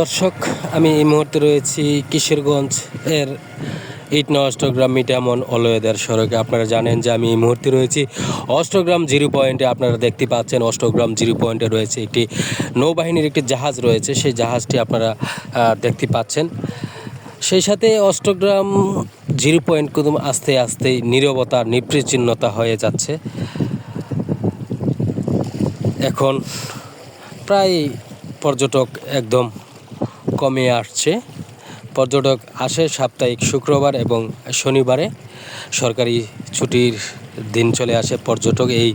দর্শক, আমি এই মুহূর্তে রয়েছি কিশোরগঞ্জ এর ইটনা অষ্টগ্রাম মিটামন অলওয়েদার সড়কে। আপনারা জানেন যে আমি এই মুহূর্তে রয়েছি অষ্টগ্রাম জিরো পয়েন্টে। আপনারা দেখতে পাচ্ছেন অষ্টগ্রাম জিরো পয়েন্টে রয়েছে একটি নৌবাহিনীর একটি জাহাজ রয়েছে। সেই জাহাজটি আপনারা দেখতে পাচ্ছেন। সেই সাথে অষ্টগ্রাম জিরো পয়েন্ট কিন্তু আস্তে আস্তে নীরবতা নিবৃচ্ছিন্নতা হয়ে যাচ্ছে। এখন প্রায় পর্যটক একদম কমে আসছে। পর্যটক আসে সাপ্তাহিক শুক্রবার এবং শনিবারে, সরকারি ছুটির দিন চলে আসে পর্যটক এই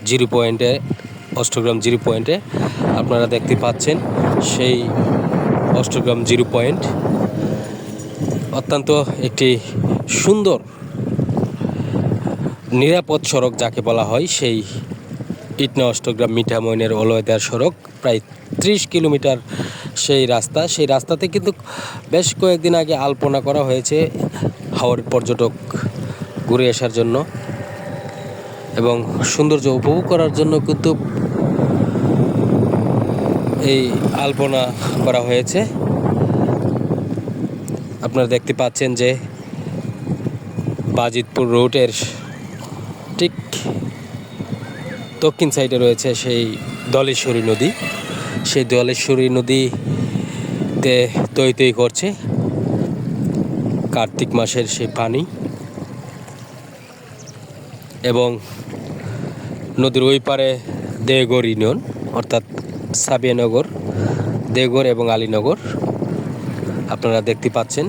জিরো পয়েন্টে, অষ্টগ্রাম জিরো পয়েন্টে। আপনারা দেখতে পাচ্ছেন সেই অষ্টগ্রাম জিরো পয়েন্ট অত্যন্ত একটি সুন্দর নিরাপদ সড়ক যাকে বলা হয়, সেই ইটনা অষ্টগ্রাম মিঠামইনের অলওয়েদার সড়ক প্রায় 30 কিলোমিটার সেই রাস্তাতে কিন্তু বেশ কয়েকদিন আগে আলপনা করা হয়েছে হাওড় পর্যটক ঘুরে আসার জন্য এবং সৌন্দর্য উপভোগ করার জন্য কিন্তু এই আলপনা করা হয়েছে। আপনারা দেখতে পাচ্ছেন যে বাজিতপুর রোডের ঠিক দক্ষিণ সাইডে রয়েছে সেই ধলেশ্বরী নদী। সেই ধলেশ্বরী নদীতে তৈ করছে কার্তিক মাসের সেই পানি, এবং নদীর ওই পারে দেওঘর ইউনিয়ন অর্থাৎ সাবিয়ানগর, দেওঘর এবং আলীনগর আপনারা দেখতে পাচ্ছেন।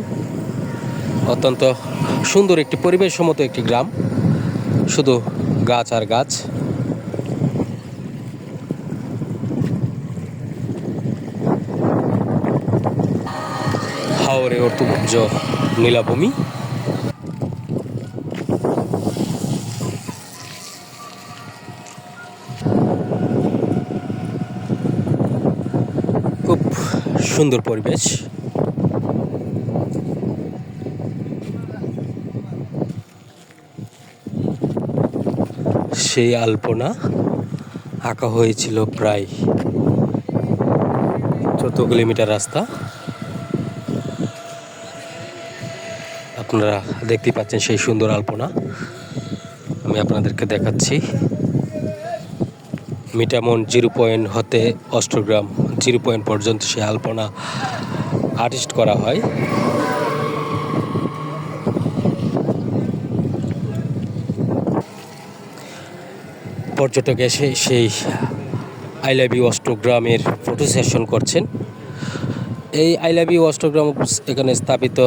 অত্যন্ত সুন্দর একটি পরিবেশ সম্মত একটি গ্রাম, শুধু গাছ আর গাছ। হাওরে অর্থভুজ নীলাভূমি। খুব সুন্দর পরিবেশ। সেই আলপনা আঁকা হয়েছিল প্রায় 14 কিলোমিটার রাস্তা। আপনারা দেখতে পাচ্ছেন সেই সুন্দর আলপনা। আমি আপনাদেরকে দেখাচ্ছি মিটামন জিরো পয়েন্ট হতে অষ্টগ্রাম জিরো পয়েন্ট পর্যন্ত সেই আলপনা আর্টিস্ট করা হয়। পর্যটক এসে সেই আই লাভ ইউ অষ্টগ্রামের ফটো সেশন করছেন। এই আই লাভ ইউ অষ্টগ্রাম এখানে স্থাপিত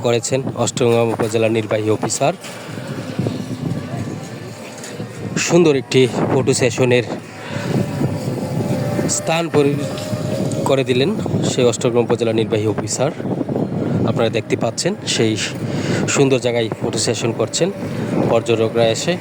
করেছেন অষ্টগ্রাম উপজেলা নির্বাহী অফিসার। সুন্দর একটি ফটো সেশনের স্থান করে দিলেন সেই অষ্টগ্রাম উপজেলা নির্বাহী অফিসার। আপনারা দেখতে পাচ্ছেন সেই সুন্দর জায়গায় ফটো সেশন করছেন পর্যটকরা এসে।